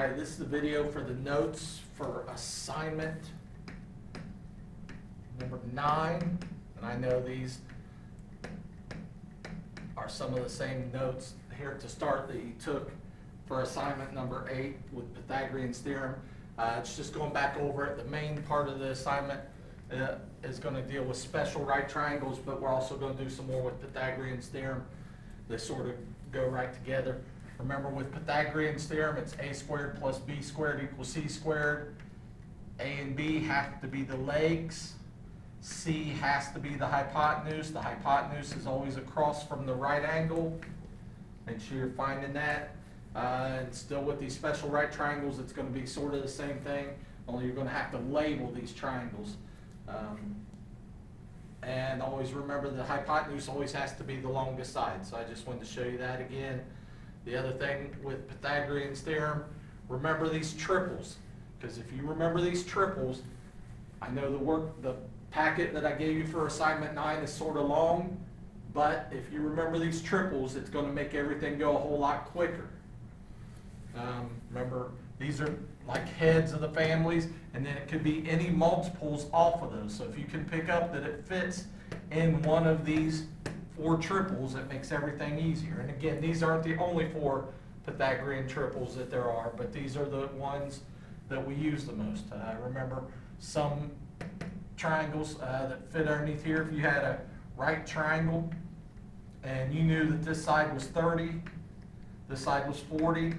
Alright, this is the video for the notes for assignment number 9. And I know these are some of the same notes here to start that you took for assignment number 8 with Pythagorean's theorem. It's just going back over it. The main part of the assignment is going to deal with special right triangles, but we're also going to do some more with Pythagorean's theorem. They sort of go right together. Remember, with Pythagorean's theorem, it's a squared plus b squared equals c squared. A and b have to be the legs. C has to be the hypotenuse. The hypotenuse is always across from the right angle. Make sure you're finding that. And still with these special right triangles, it's going to be sort of the same thing, only you're going to have to label these triangles. And always remember the hypotenuse always has to be the longest side. So I just wanted to show you that again. The other thing with Pythagorean's theorem, remember these triples. Because if you remember these triples, I know the packet that I gave you for assignment 9 is sort of long, but if you remember these triples, it's going to make everything go a whole lot quicker. Remember, these are like heads of the families, and then it could be any multiples off of those. So if you can pick up that it fits in one of these 4 triples, it makes everything easier. And again, these aren't the only 4 Pythagorean triples that there are, but these are the ones that we use the most. Remember, some triangles that fit underneath here, if you had a right triangle and you knew that this side was 30, this side was 40,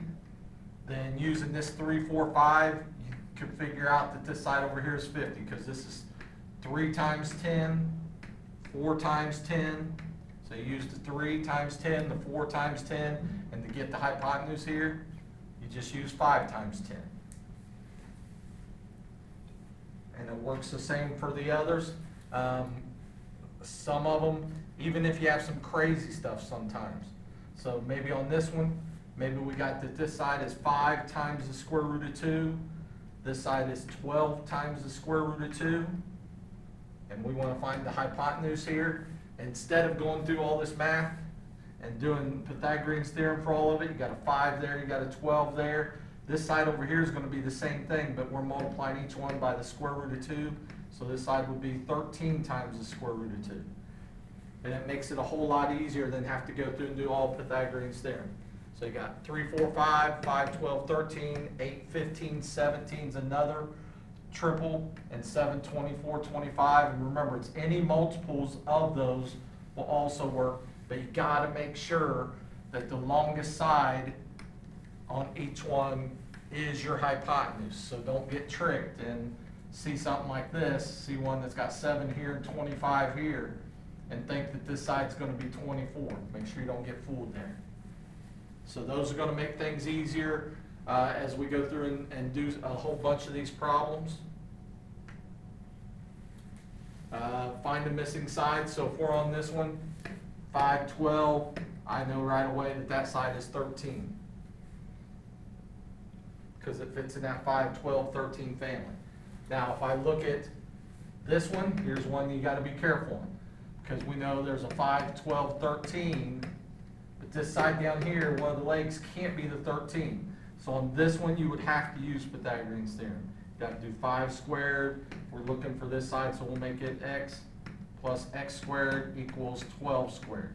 then using this 3, 4, 5, you could figure out that this side over here is 50, because this is 3 times 10, 4 times 10. So you use the 3 times 10, the 4 times 10, and to get the hypotenuse here, you just use 5 times 10. And it works the same for the others. Some of them, even if you have some crazy stuff sometimes. So maybe on this one, maybe we got that this side is 5 times the square root of 2. This side is 12 times the square root of 2. And we want to find the hypotenuse here. Instead of going through all this math and doing Pythagorean's theorem for all of it, you got a 5 there, you got a 12 there. This side over here is going to be the same thing, but we're multiplying each one by the square root of 2. So this side would be 13 times the square root of 2. And it makes it a whole lot easier than have to go through and do all Pythagorean's theorem. So you got 3, 4, 5, 5, 12, 13, 8, 15, 17 is another triple, and 7, 24, 25. And remember, it's any multiples of those will also work, but you got to make sure that the longest side on each one is your hypotenuse. So don't get tricked and see something like this, see one that's got 7 here and 25 here, and think that this side's going to be 24. Make sure you don't get fooled there. So those are going to make things easier as we go through and do a whole bunch of these problems. Find the missing side. So if we're on this one, 5, 12, I know right away that that side is 13. Because it fits in that 5, 12, 13 family. Now if I look at this one, here's one you got to be careful on. Because we know there's a 5, 12, 13, but this side down here, one of the legs can't be the 13. So on this one, you would have to use Pythagorean's theorem. You have to do 5 squared. We're looking for this side, so we'll make it x plus x squared equals 12 squared.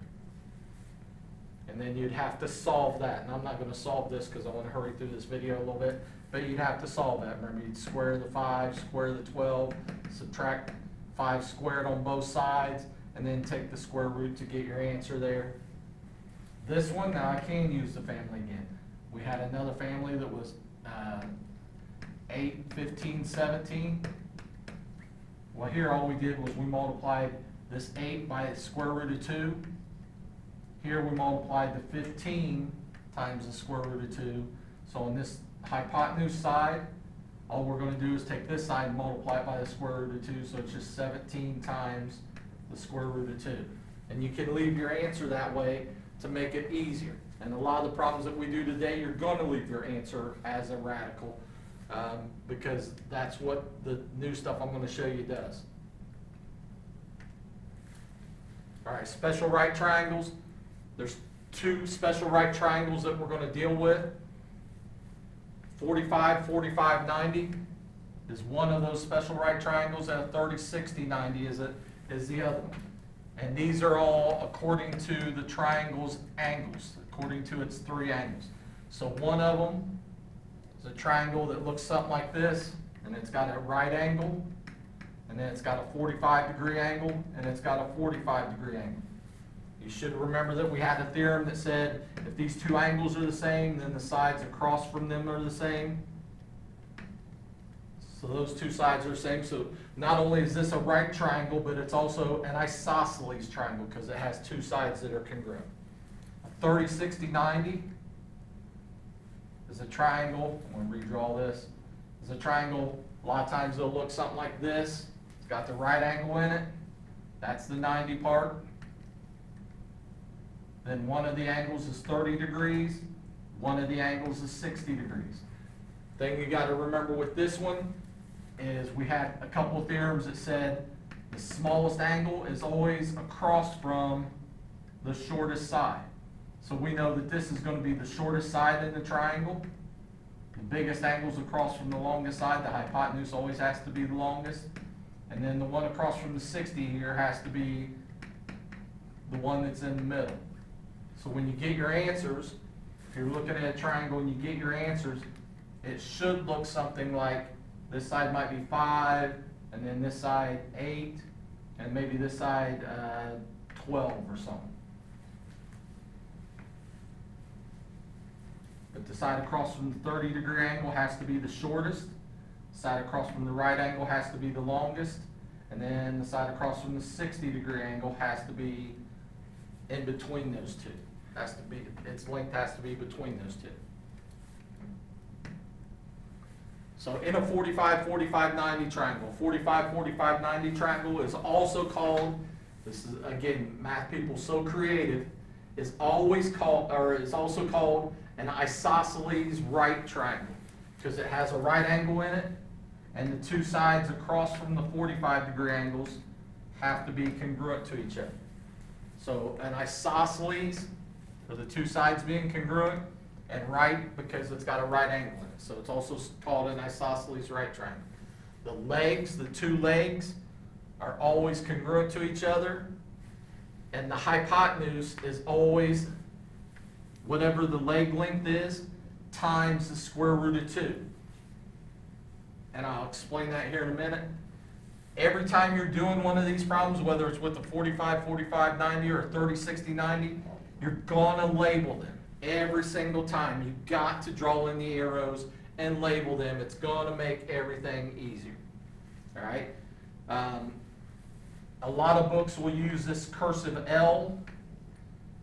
And then you'd have to solve that. And I'm not going to solve this because I want to hurry through this video a little bit. But you'd have to solve that. Remember, you'd square the 5, square the 12, subtract 5 squared on both sides, and then take the square root to get your answer there. This one, now I can use the family again. We had another family that was 8, 15, 17. Well, here all we did was we multiplied this 8 by the square root of 2. Here we multiplied the 15 times the square root of 2. So on this hypotenuse side, all we're going to do is take this side and multiply it by the square root of 2. So it's just 17 times the square root of 2. And you can leave your answer that way to make it easier. And a lot of the problems that we do today, you're going to leave your answer as a radical because that's what the new stuff I'm going to show you does. All right, special right triangles. There's 2 special right triangles that we're going to deal with. 45, 45, 90 is one of those special right triangles, and a 30, 60, 90 is the other one. And these are all according to the triangle's angles, according to its three angles. So one of them is a triangle that looks something like this, and it's got a right angle, and then it's got a 45-degree angle, and it's got a 45-degree angle. You should remember that we had a theorem that said if these two angles are the same, then the sides across from them are the same. So those two sides are the same. So not only is this a right triangle, but it's also an isosceles triangle because it has two sides that are congruent. A 30, 60, 90 is a triangle. I'm going to redraw this. It's a triangle. A lot of times it'll look something like this. It's got the right angle in it. That's the 90 part. Then one of the angles is 30 degrees. One of the angles is 60 degrees. Thing you got to remember with this one is we had a couple of theorems that said the smallest angle is always across from the shortest side. So we know that this is going to be the shortest side in the triangle. The biggest angle's across from the longest side. The hypotenuse always has to be the longest. And then the one across from the 60 here has to be the one that's in the middle. So when you get your answers, if you're looking at a triangle and you get your answers, it should look something like this side might be 5, and then this side 8, and maybe this side 12 or something. But the side across from the 30-degree angle has to be the shortest. The side across from the right angle has to be the longest. And then the side across from the 60-degree angle has to be in between those two. Has to be, its length has to be between those two. So in a 45, 45, 90 triangle, 45, 45, 90 triangle is also called, this is again, math people so creative, is always called, or is also called an isosceles right triangle because it has a right angle in it, and the two sides across from the 45-degree angles have to be congruent to each other. So an isosceles, for the two sides being congruent, and right because it's got a right angle in it. So it's also called an isosceles right triangle. The legs, the two legs, are always congruent to each other, and the hypotenuse is always whatever the leg length is times the square root of 2. And I'll explain that here in a minute. Every time you're doing one of these problems, whether it's with a 45, 45, 90 or a 30, 60, 90, you're going to label them. Every single time. You've got to draw in the arrows and label them. It's going to make everything easier. All right? A lot of books will use this cursive L,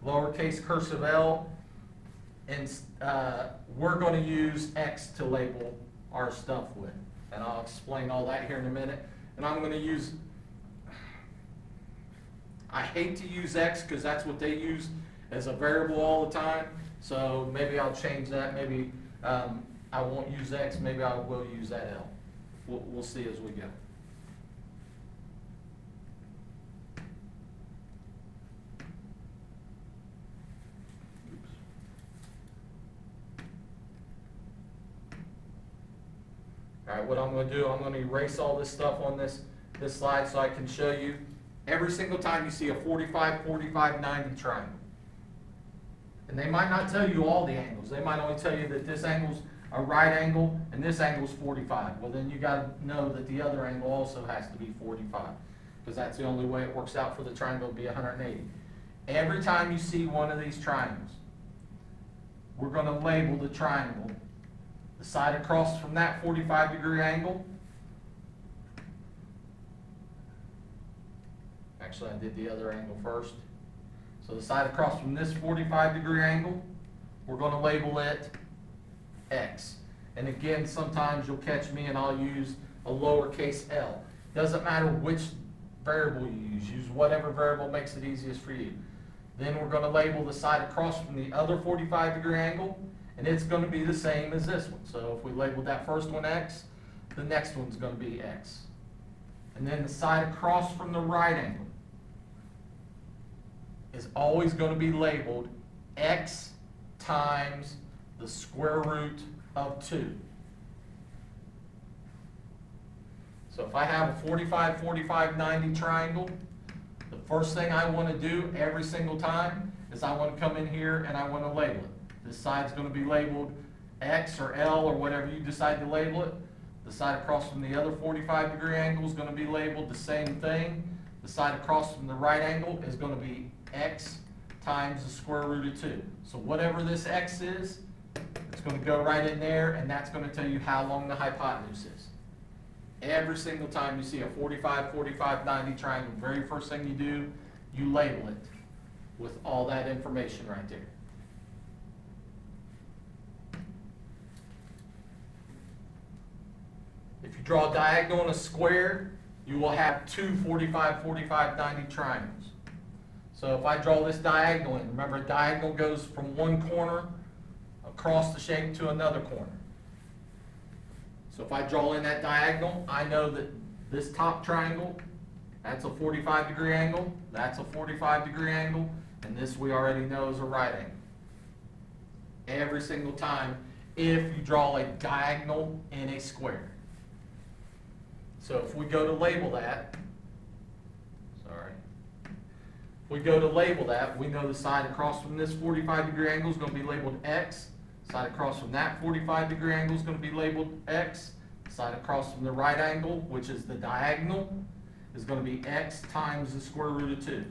lowercase cursive L, and we're going to use X to label our stuff with. And I'll explain all that here in a minute. And I'm going to use, I hate to use X because that's what they use as a variable all the time. So maybe I'll change that. Maybe I won't use X. Maybe I will use that L. We'll see as we go. All right, what I'm going to do, I'm going to erase all this stuff on this slide so I can show you. Every single time you see a 45, 45, 90 triangle. And they might not tell you all the angles. They might only tell you that this angle's a right angle and this angle's 45. Well, then you got to know that the other angle also has to be 45 because that's the only way it works out for the triangle to be 180. Every time you see one of these triangles, we're going to label the triangle. The side across from that 45-degree angle. Actually, I did the other angle first. So the side across from this 45-degree angle, we're going to label it X. And again, sometimes you'll catch me and I'll use a lowercase l. Doesn't matter which variable you use. Use whatever variable makes it easiest for you. Then we're going to label the side across from the other 45-degree angle, and it's going to be the same as this one. So if we labeled that first one X, the next one's going to be X. And then the side across from the right angle is always going to be labeled X times the square root of 2. So if I have a 45, 45, 90 triangle, the first thing I want to do every single time is I want to come in here and I want to label it. This side's going to be labeled X or L or whatever you decide to label it. The side across from the other 45-degree angle is going to be labeled the same thing. The side across from the right angle is going to be X times the square root of 2. So whatever this X is, it's going to go right in there, and that's going to tell you how long the hypotenuse is. Every single time you see a 45, 45, 90 triangle, the very first thing you do, you label it with all that information right there. If you draw a diagonal on a square, you will have two 45, 45, 90 triangles. So if I draw this diagonal in, remember a diagonal goes from one corner across the shape to another corner. So if I draw in that diagonal, I know that this top triangle, that's a 45-degree angle, that's a 45-degree angle, and this we already know is a right angle. Every single time if you draw a diagonal in a square. So if we go to label that, we know the side across from this 45-degree angle is going to be labeled X. Side across from that 45-degree angle is going to be labeled X. Side across from the right angle, which is the diagonal, is going to be X times the square root of 2.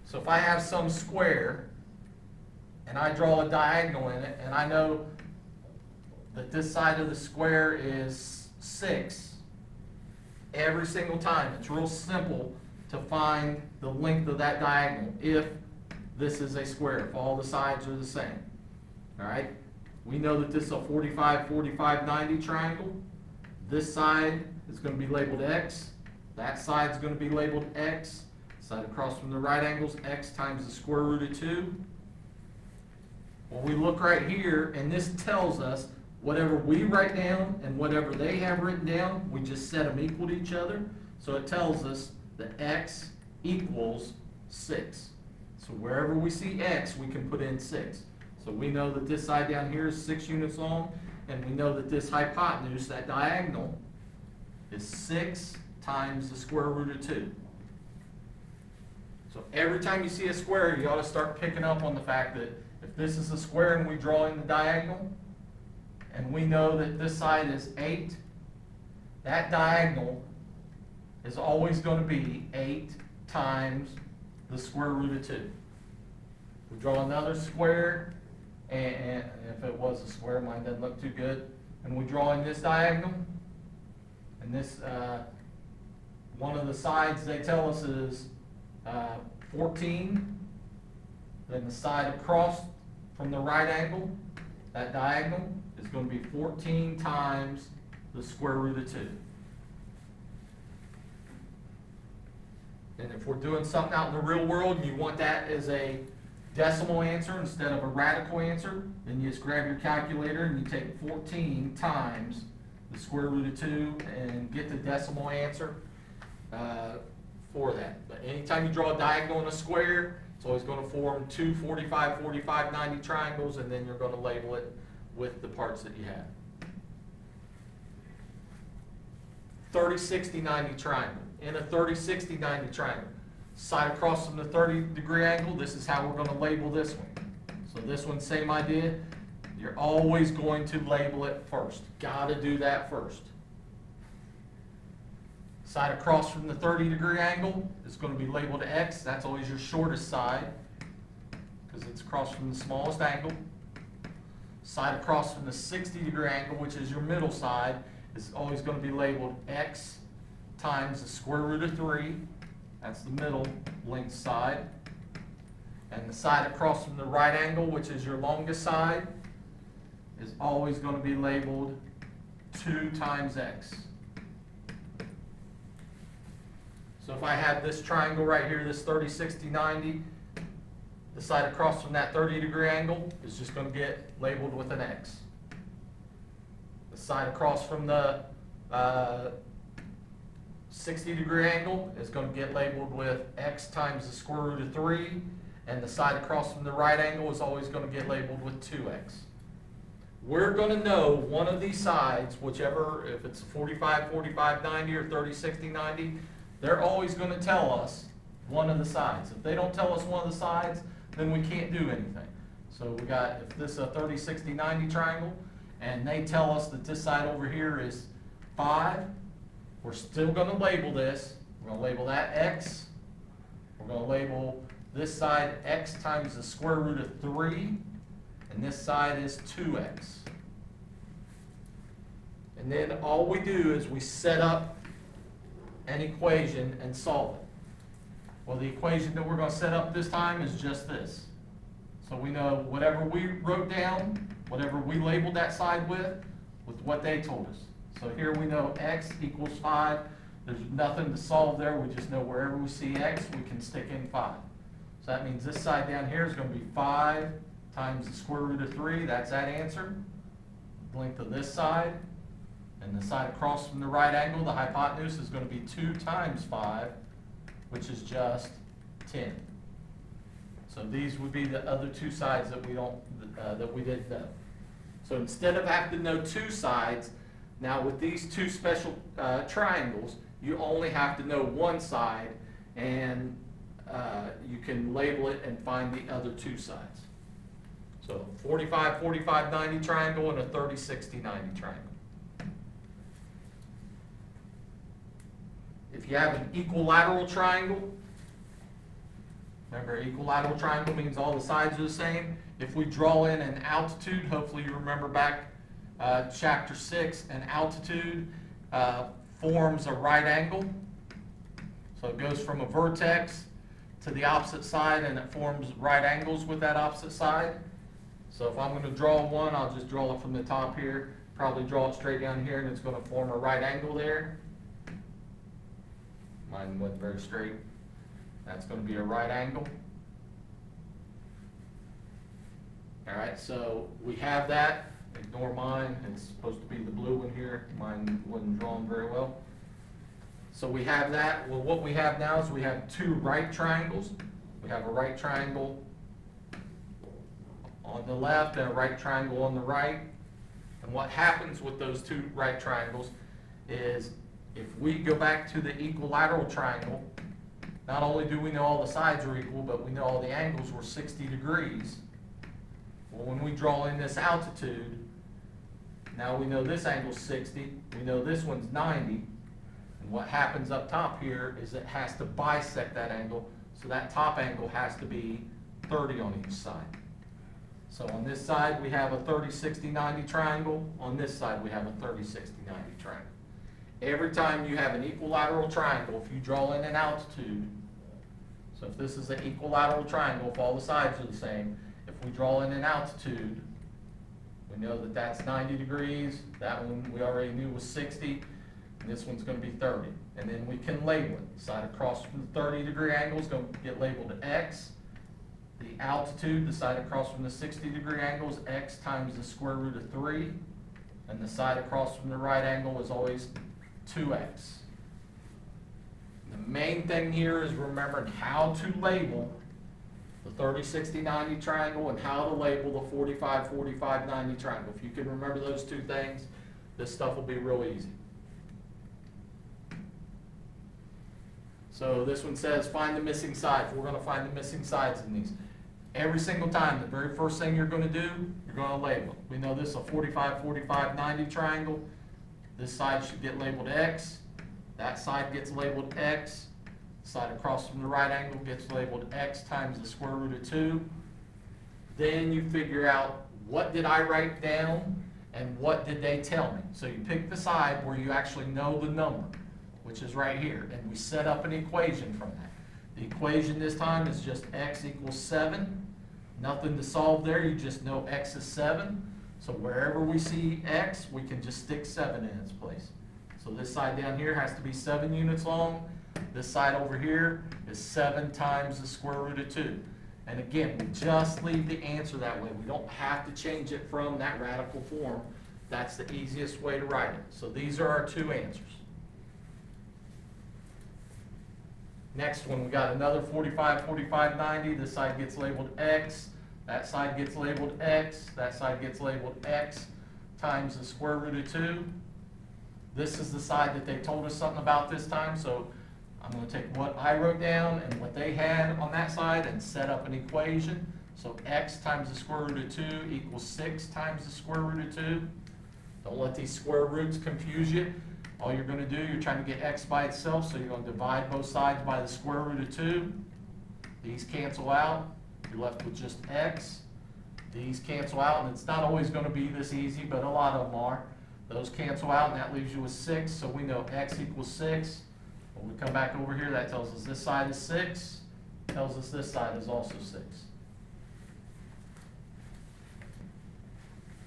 So if I have some square and I draw a diagonal in it, and I know that this side of the square is 6, every single time, it's real simple to find the length of that diagonal if this is a square, if all the sides are the same. All right? We know that this is a 45, 45, 90 triangle. This side is going to be labeled X. That side is going to be labeled X. Side across from the right angle is X times the square root of 2. Well, we look right here, and this tells us whatever we write down and whatever they have written down, we just set them equal to each other. So it tells us that X equals 6. So wherever we see X, we can put in 6. So we know that this side down here is 6 units long, and we know that this hypotenuse, that diagonal, is 6 times the square root of 2. So every time you see a square, you ought to start picking up on the fact that if this is a square and we draw in the diagonal, and we know that this side is 8, that diagonal is always going to be 8 times the square root of 2. We draw another square, and if it was a square, mine doesn't look too good, and we draw in this diagonal, and this, one of the sides they tell us is 14, then the side across from the right angle, that diagonal, is going to be 14 times the square root of 2. And if we're doing something out in the real world and you want that as a decimal answer instead of a radical answer, then you just grab your calculator and you take 14 times the square root of 2 and get the decimal answer for that. But anytime you draw a diagonal in a square, it's always going to form two 45, 45, 90 triangles, and then you're going to label it with the parts that you have. 30, 60, 90 triangle. In a 30, 60, 90 triangle, side across from the 30-degree angle, this is how we're going to label this one. So this one, same idea. You're always going to label it first. Got to do that first. Side across from the 30-degree angle is going to be labeled X. That's always your shortest side because it's across from the smallest angle. Side across from the 60-degree angle, which is your middle side, is always going to be labeled X times the square root of 3. That's the middle length side. And the side across from the right angle, which is your longest side, is always going to be labeled 2 times X. So if I have this triangle right here, this 30, 60, 90, the side across from that 30-degree angle is just going to get labeled with an X. The side across from the 60-degree angle is going to get labeled with X times the square root of 3, and the side across from the right angle is always going to get labeled with 2X. we're gonna know one of these sides, whichever, if it's 45, 45, 90, or 30, 60, 90, they're always gonna tell us one of the sides. If they don't tell us one of the sides, then we can't do anything. So we got, if this is a 30, 60, 90 triangle, and they tell us that this side over here is 5, we're still gonna label this. We're gonna label that X. We're gonna label this side X times the square root of 3, and this side is 2X. And then all we do is we set up an equation and solve it. Well, the equation that we're gonna set up this time is just this. So we know whatever we wrote down, whatever we labeled that side with what they told us. So here we know X equals 5. There's nothing to solve there. We just know wherever we see X, we can stick in 5. So that means this side down here is going to be 5 times the square root of 3. That's that answer. The length of this side. And the side across from the right angle, the hypotenuse, is going to be 2 times 5, which is just 10. So these would be the other two sides that we don't, that we didn't know. So instead of having to know two sides, now with these two special triangles, you only have to know one side, and you can label it and find the other two sides. So 45, 45, 90 triangle and a 30, 60, 90 triangle. If you have an equilateral triangle, remember, equilateral triangle means all the sides are the same. If we draw in an altitude, hopefully you remember back chapter 6, an altitude forms a right angle. So it goes from a vertex to the opposite side, and it forms right angles with that opposite side. So if I'm going to draw one, I'll just draw it from the top here, probably draw it straight down here, and it's going to form a right angle there. Mine went very straight. That's going to be a right angle. All right, so we have that. Ignore mine. It's supposed to be the blue one here. Mine wasn't drawn very well. So we have that. Well, what we have now is we have two right triangles. We have a right triangle on the left and a right triangle on the right. And what happens with those two right triangles is if we go back to the equilateral triangle, not only do we know all the sides are equal, but we know all the angles were 60 degrees. Well, when we draw in this altitude, now we know this angle's 60, we know this one's 90, and what happens up top here is it has to bisect that angle, so that top angle has to be 30 on each side. So on this side we have a 30, 60, 90 triangle, on this side we have a 30, 60, 90 triangle. Every time you have an equilateral triangle, if you draw in an altitude, so if this is an equilateral triangle, if all the sides are the same, if we draw in an altitude, we know that that's 90 degrees, that one we already knew was 60, and this one's going to be 30. And then we can label it. The side across from the 30-degree angle is going to get labeled X. The altitude, the side across from the 60-degree angle, is X times the square root of 3. And the side across from the right angle is always 2X. The main thing here is remembering how to label the 30, 60, 90 triangle and how to label the 45, 45, 90 triangle. If you can remember those two things, this stuff will be real easy. So this one says find the missing sides. We're going to find the missing sides in these. Every single time, the very first thing you're going to do, you're going to label it. We know this is a 45, 45, 90 triangle. This side should get labeled X. That side gets labeled X. The side across from the right angle gets labeled X times the square root of 2. Then you figure out what did I write down and what did they tell me. So you pick the side where you actually know the number, which is right here, and we set up an equation from that. The equation this time is just X equals 7. Nothing to solve there, you just know X is 7. So wherever we see X, we can just stick 7 in its place. So this side down here has to be 7 units long. This side over here is 7 times the square root of 2. And again, we just leave the answer that way. We don't have to change it from that radical form. That's the easiest way to write it. So these are our two answers. Next one, we got another 45, 45, 90. This side gets labeled X. That side gets labeled X. That side gets labeled X. times the square root of 2. This is the side that they told us something about this time, so I'm going to take what I wrote down and what they had on that side and set up an equation. So x times the square root of 2 equals 6 times the square root of 2. Don't let these square roots confuse you. All you're going to do, you're trying to get x by itself, so you're going to divide both sides by the square root of 2. These cancel out. You're left with just x. These cancel out, and it's not always going to be this easy, but a lot of them are. Those cancel out, and that leaves you with 6, so we know x equals 6. When we come back over here, that tells us this side is 6, tells us this side is also 6.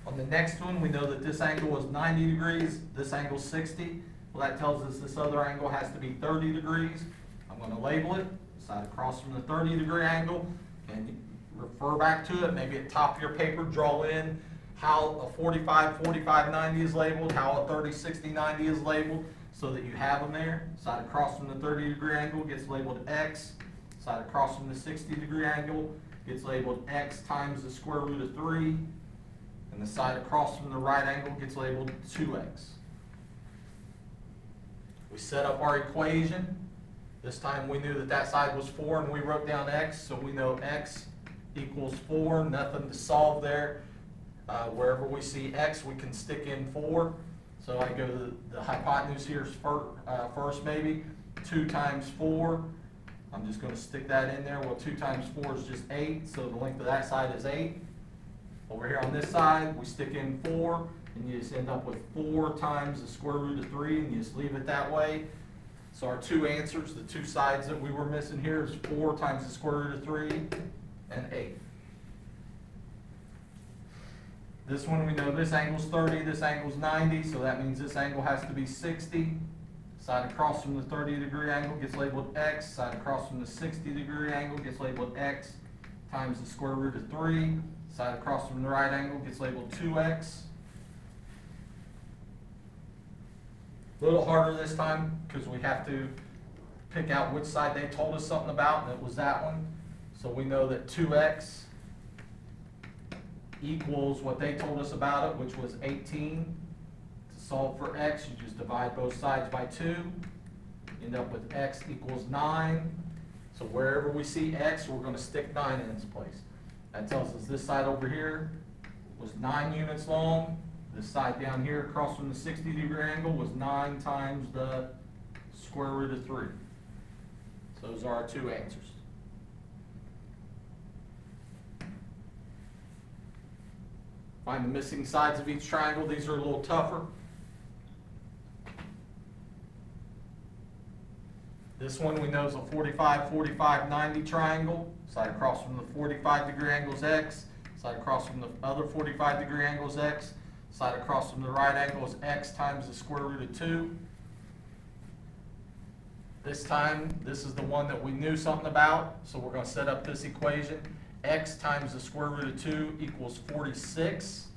On the next one, we know that this angle is 90 degrees, this angle is 60. Well, that tells us this other angle has to be 30 degrees. I'm going to label it, side across from the 30-degree angle, and refer back to it. Maybe at the top of your paper, draw in how a 45, 45, 90 is labeled, how a 30, 60, 90 is labeled, so that you have them there. Side across from the 30-degree angle gets labeled x. Side across from the 60-degree angle gets labeled x times the square root of 3. And the side across from the right angle gets labeled 2x. We set up our equation. This time we knew that that side was 4, and we wrote down x, so we know x equals 4, nothing to solve there. Wherever we see x, we can stick in 4. So I go to the hypotenuse here first maybe. 2 times 4, I'm just going to stick that in there. Well, 2 times 4 is just 8, so the length of that side is 8. Over here on this side, we stick in 4, and you just end up with 4 times the square root of 3, and you just leave it that way. So our two answers, the two sides that we were missing here, is 4 times the square root of 3 and 8. This one we know this angle's 30, this angle's 90, so that means this angle has to be 60. Side across from the 30-degree angle gets labeled x, side across from the 60-degree angle gets labeled x times the square root of 3. Side across from the right angle gets labeled 2x. A little harder this time because we have to pick out which side they told us something about, and it was that one. So we know that 2x equals what they told us about it, which was 18. To solve for x, you just divide both sides by 2. You end up with x equals 9. So wherever we see x, we're going to stick 9 in its place. That tells us this side over here was 9 units long. This side down here across from the 60-degree angle was 9 times the square root of 3. So those are our two answers. Find the missing sides of each triangle. These are a little tougher. This one we know is a 45, 45, 90 triangle. Side across from the 45-degree angle is x. Side across from the other 45-degree angle is x. Side across from the right angle is x times the square root of 2. This time, this is the one that we knew something about, so we're going to set up this equation. X times the square root of 2 equals 46.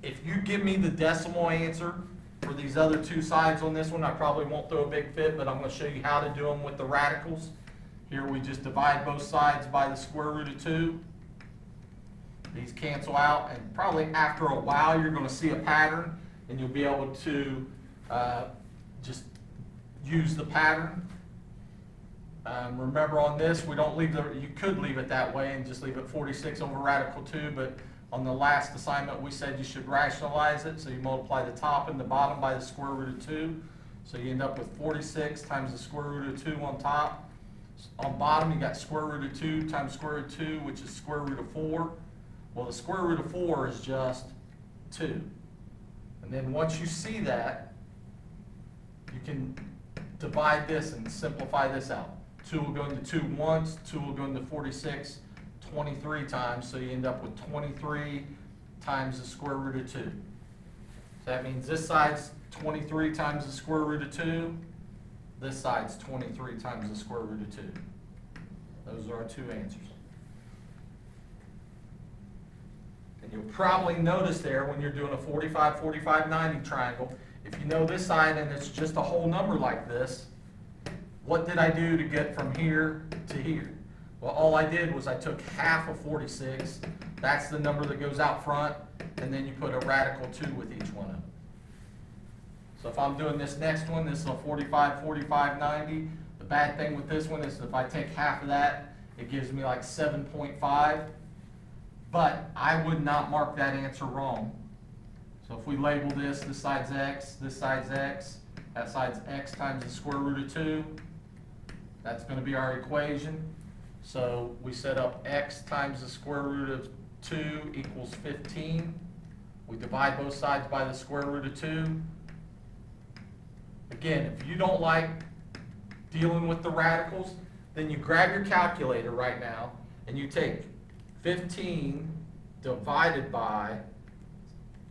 If you give me the decimal answer for these other two sides on this one, I probably won't throw a big fit, but I'm going to show you how to do them with the radicals. Here we just divide both sides by the square root of 2. These cancel out, and probably after a while you're going to see a pattern, and you'll be able to just use the pattern. Remember on this, we don't leave you could leave it that way and just leave it 46 over radical 2, but on the last assignment we said you should rationalize it, so you multiply the top and the bottom by the square root of 2. So you end up with 46 times the square root of 2 on top. On bottom you got square root of 2 times square root of 2, which is square root of 4. Well, the square root of 4 is just 2. And then once you see that, you can divide this and simplify this out. 2 will go into 2 once, 2 will go into 46 23 times, so you end up with 23 times the square root of 2. So that means this side's 23 times the square root of 2, this side's 23 times the square root of 2. Those are our two answers. And you'll probably notice there when you're doing a 45, 45, 90 triangle, if you know this side and it's just a whole number like this, what did I do to get from here to here? Well, all I did was I took half of 46, that's the number that goes out front, and then you put a radical 2 with each one of them. So if I'm doing this next one, this is a 45, 45, 90. The bad thing with this one is if I take half of that, it gives me like 7.5. But I would not mark that answer wrong. So if we label this side's x, this side's x, that side's x times the square root of 2, that's going to be our equation. So we set up x times the square root of 2 equals 15. We divide both sides by the square root of 2. Again, if you don't like dealing with the radicals, then you grab your calculator right now and you take 15 divided by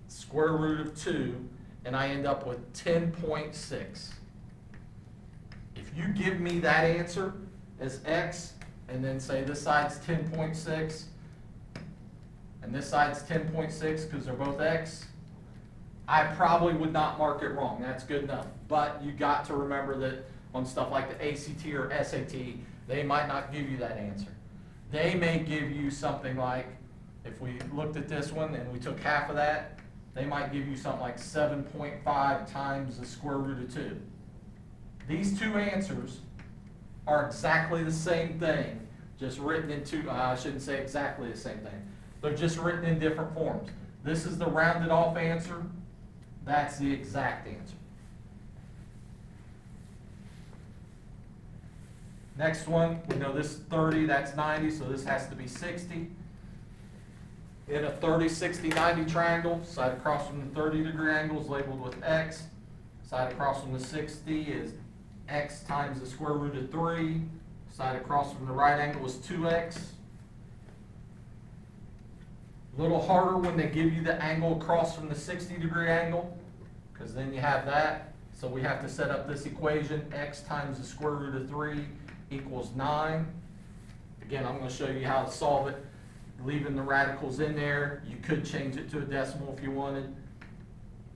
square root of 2, and I end up with 10.6. If you give me that answer as x, and then say this side's 10.6, and this side's 10.6 because they're both x, I probably would not mark it wrong. That's good enough. But you got to remember that on stuff like the ACT or SAT, they might not give you that answer. They may give you something like, if we looked at this one and we took half of that, they might give you something like 7.5 times the square root of 2. These two answers are exactly the same thing, just written in two, I shouldn't say exactly the same thing. They're just written in different forms. This is the rounded off answer. That's the exact answer. Next one, we know this is 30, that's 90, so this has to be 60. In a 30, 60, 90 triangle, side across from the 30-degree angle is labeled with x. Side across from the 60 is x times the square root of 3. Side across from the right angle is 2x. A little harder when they give you the angle across from the 60-degree angle, because then you have that. So we have to set up this equation, x times the square root of 3 equals 9. Again, I'm going to show you how to solve it, leaving the radicals in there. You could change it to a decimal if you wanted,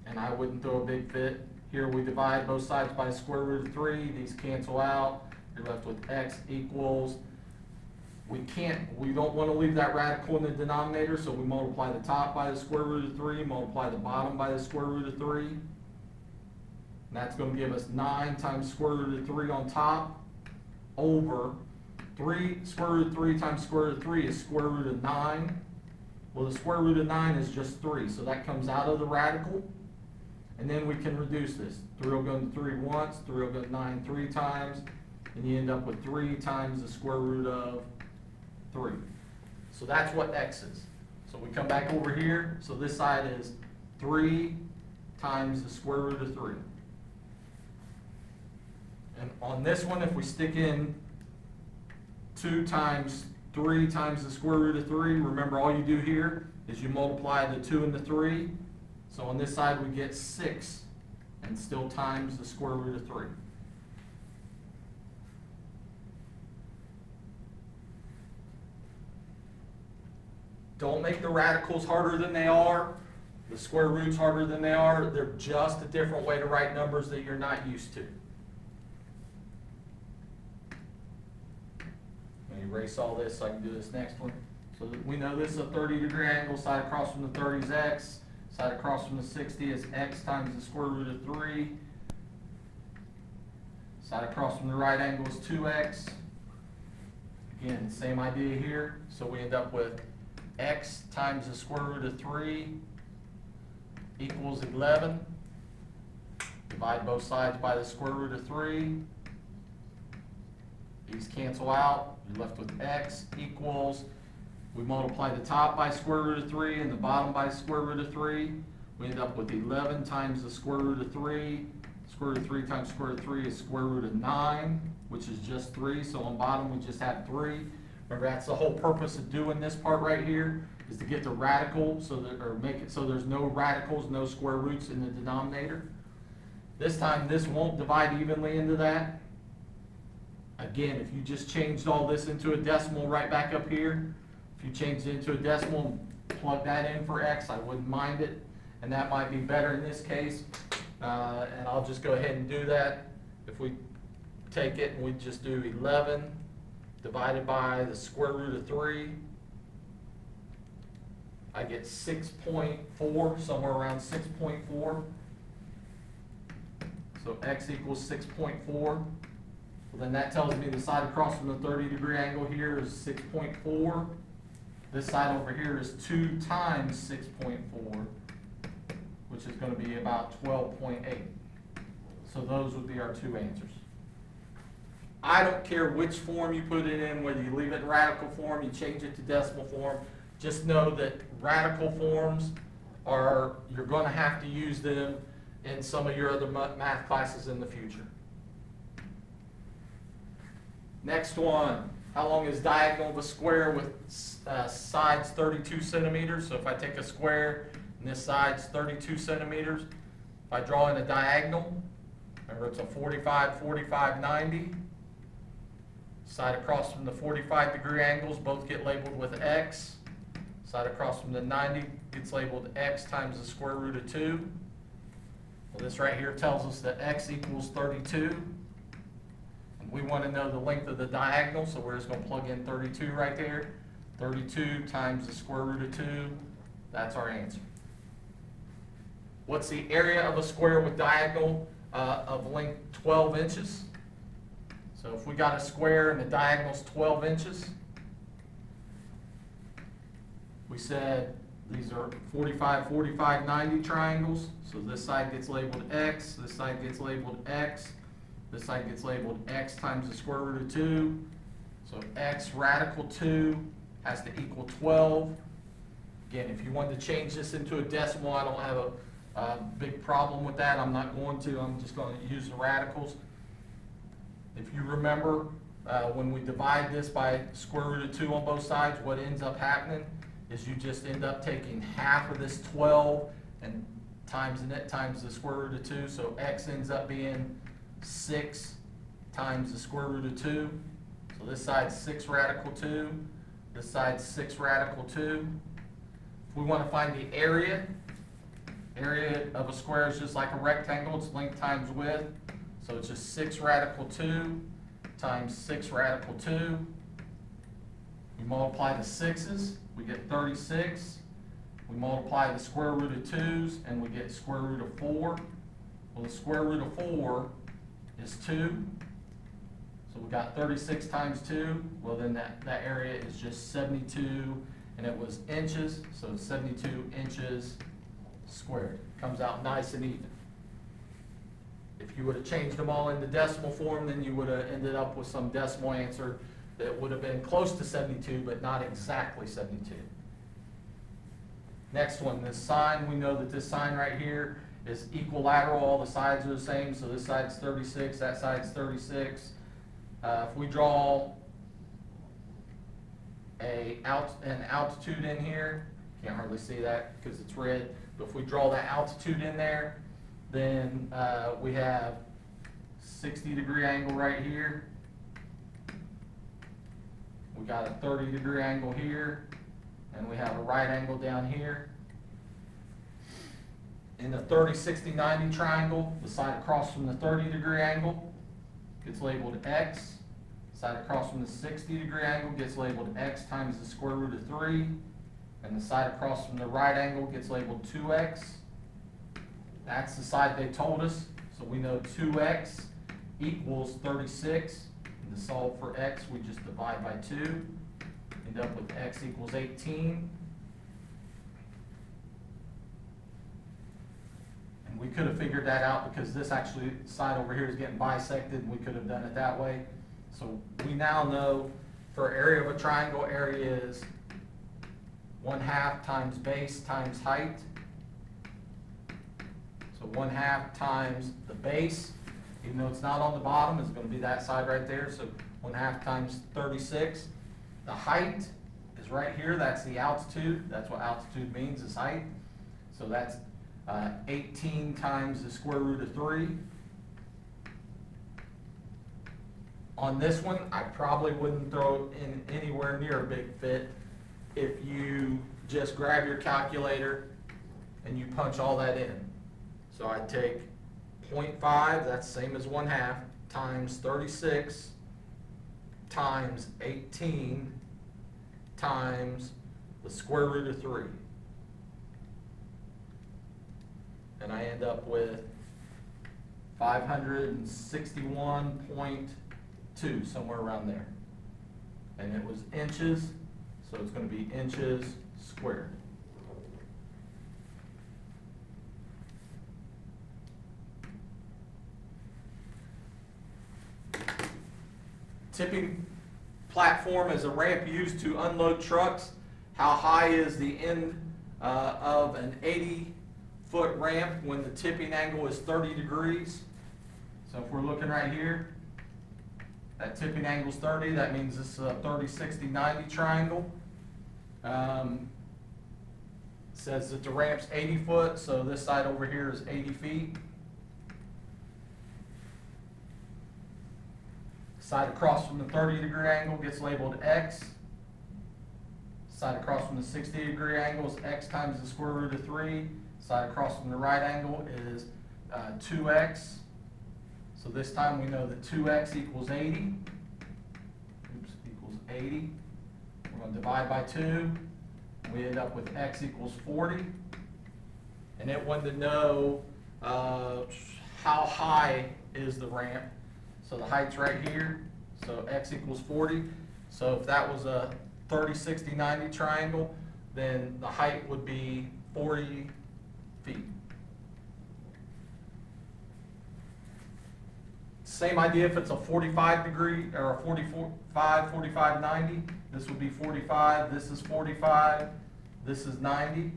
and I wouldn't throw a big fit. Here we divide both sides by the square root of 3. These cancel out. You're left with x equals, we don't want to leave that radical in the denominator, so we multiply the top by the square root of 3, multiply the bottom by the square root of 3. And that's going to give us 9 times square root of 3 on top, over 3, square root of 3 times square root of 3 is square root of 9. Well, the square root of 9 is just 3, so that comes out of the radical. And then we can reduce this. 3 will go into 3 once, 3 will go to 9 3 times, and you end up with 3 times the square root of 3. So that's what x is. So we come back over here, so this side is 3 times the square root of 3. And on this one, if we stick in 2 times 3 times the square root of 3, remember all you do here is you multiply the 2 and the 3. So on this side we get 6 and still times the square root of 3. Don't make the radicals harder than they are, the square roots harder than they are. They're just a different way to write numbers that you're not used to. Let me erase all this so I can do this next one. So we know this is a 30-degree angle. Side across from the 30 is x. Side across from the 60 is x times the square root of 3. Side across from the right angle is 2x. Again, same idea here. So we end up with x times the square root of 3 equals 11. Divide both sides by the square root of 3. These cancel out. You're left with x equals, we multiply the top by square root of 3 and the bottom by square root of 3. We end up with 11 times the square root of 3. Square root of 3 times square root of 3 is square root of 9, which is just 3. So on bottom we just have 3. Remember, that's the whole purpose of doing this part right here, is to get the radical, so that, or make it so there's no radicals, no square roots in the denominator. This time this won't divide evenly into that. Again, if you just changed all this into a decimal right back up here, if you changed it into a decimal and plug that in for x, I wouldn't mind it, and that might be better in this case. And I'll just go ahead and do that. If we take it and we just do 11 divided by the square root of 3. I get 6.4, somewhere around 6.4. So x equals 6.4. Well, then that tells me the side across from the 30-degree angle here is 6.4. This side over here is 2 times 6.4, which is going to be about 12.8. So those would be our two answers. I don't care which form you put it in, whether you leave it in radical form, you change it to decimal form. Just know that radical forms are, you're going to have to use them in some of your other math classes in the future. Next one, how long is diagonal of a square with sides 32 centimeters? So if I take a square and this side's 32 centimeters, if I draw in a diagonal, remember it's a 45, 45, 90. Side across from the 45-degree angles both get labeled with x. Side across from the 90 gets labeled x times the square root of 2. Well, this right here tells us that x equals 32. And we want to know the length of the diagonal, so we're just going to plug in 32 right there. 32 times the square root of 2, that's our answer. What's the area of a square with diagonal of length 12 inches? So if we got a square and the diagonal's 12 inches, we said these are 45, 45, 90 triangles. So this side gets labeled x, this side gets labeled x, this side gets labeled x times the square root of 2. So x radical 2 has to equal 12. Again, if you wanted to change this into a decimal, I don't have a big problem with that. I'm not going to. I'm just going to use the radicals. If you remember, when we divide this by square root of 2 on both sides, what ends up happening is you just end up taking half of this 12 and times the square root of 2. So x ends up being 6 times the square root of 2. So this side's 6 radical 2. This side's 6 radical 2. If we want to find the area of a square is just like a rectangle. It's length times width. So it's just 6 radical 2 times 6 radical 2. We multiply the 6's, we get 36. We multiply the square root of 2's, and we get square root of 4. Well, the square root of 4 is 2. So we got 36 times 2. Well, then that area is just 72, and it was inches, so it's 72 inches squared. Comes out nice and even. If you would have changed them all into decimal form, then you would have ended up with some decimal answer that would have been close to 72, but not exactly 72. Next one, this sine, we know that this sine right here is equilateral. All the sides are the same, so this side's 36, that side's 36. If we draw an altitude in here, can't hardly see that because it's red, but if we draw that altitude in there, then we have 60-degree angle right here. We got a 30-degree angle here, and we have a right angle down here. In the 30, 60, 90 triangle, the side across from the 30-degree angle gets labeled x. Side across from the 60-degree angle gets labeled x times the square root of 3. And the side across from the right angle gets labeled 2x. That's the side they told us, so we know 2x equals 36. And to solve for x, we just divide by 2. End up with x equals 18. And we could have figured that out because this actually side over here is getting bisected, and we could have done it that way. So we now know for area of a triangle, area is 1/2 times base times height. So 1/2 times the base, even though it's not on the bottom, it's going to be that side right there. So 1/2 times 36. The height is right here. That's the altitude. That's what altitude means, is height. So that's 18 times the square root of 3. On this one, I probably wouldn't throw in anywhere near a big fit if you just grab your calculator and you punch all that in. So I take 0.5, that's the same as 1/2, times 36 times 18 times the square root of 3. And I end up with 561.2, somewhere around there. And it was inches, so it's going to be inches squared. Tipping platform is a ramp used to unload trucks. How high is the end of an 80-foot ramp when the tipping angle is 30 degrees? So if we're looking right here, that tipping angle is 30, that means this is a 30, 60, 90 triangle. Says that the ramp's 80 foot, so this side over here is 80 feet. Side across from the 30-degree angle gets labeled X. Side across from the 60-degree angle is X times the square root of 3. Side across from the right angle is 2X. So this time we know that 2X equals 80. Equals 80. We're going to divide by 2. We end up with X equals 40. And it wanted to know how high is the ramp. So the height's right here, so X equals 40. So if that was a 30, 60, 90 triangle, then the height would be 40 feet. Same idea if it's a 45 degree or a 45, 90. This would be 45, this is 45, this is 90.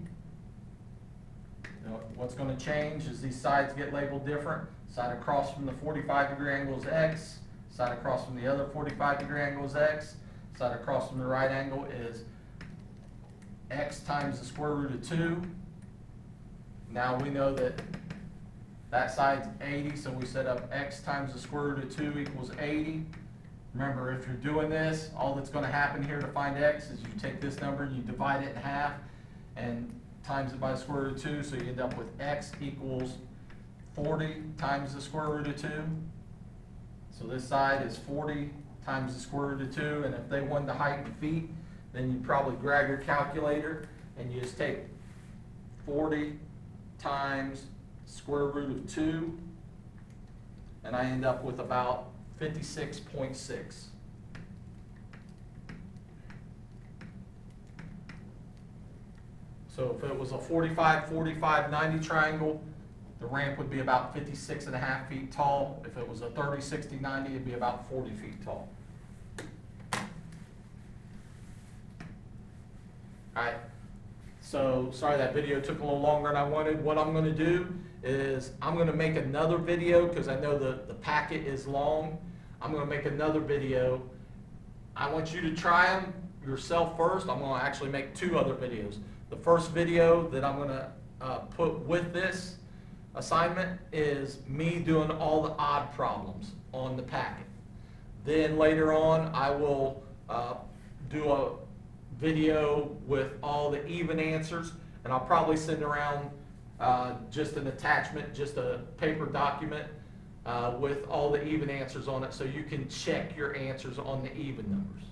What's going to change is these sides get labeled different. Side across from the 45-degree angle is X. Side across from the other 45-degree angle is X. Side across from the right angle is X times the square root of 2. Now we know that that side's 80, so we set up X times the square root of 2 equals 80. Remember, if you're doing this, all that's going to happen here to find X is you take this number and you divide it in half and times it by the square root of 2, so you end up with X equals 40 times the square root of 2. So this side is 40 times the square root of 2, and if they wanted the height in feet, then you probably grab your calculator and you just take 40 times square root of 2, and I end up with about 56.6. So if it was a 45, 45, 90 triangle, the ramp would be about 56.5 feet tall. If it was a 30, 60, 90, it'd be about 40 feet tall. Alright, so sorry that video took a little longer than I wanted. What I'm going to do is I'm going to make another video because I know the packet is long. I'm going to make another video. I want you to try them yourself first. I'm going to actually make 2 other videos. The first video that I'm going to put with this assignment is me doing all the odd problems on the packet. Then later on I will do a video with all the even answers, and I'll probably send around just an attachment, just a paper document with all the even answers on it so you can check your answers on the even numbers.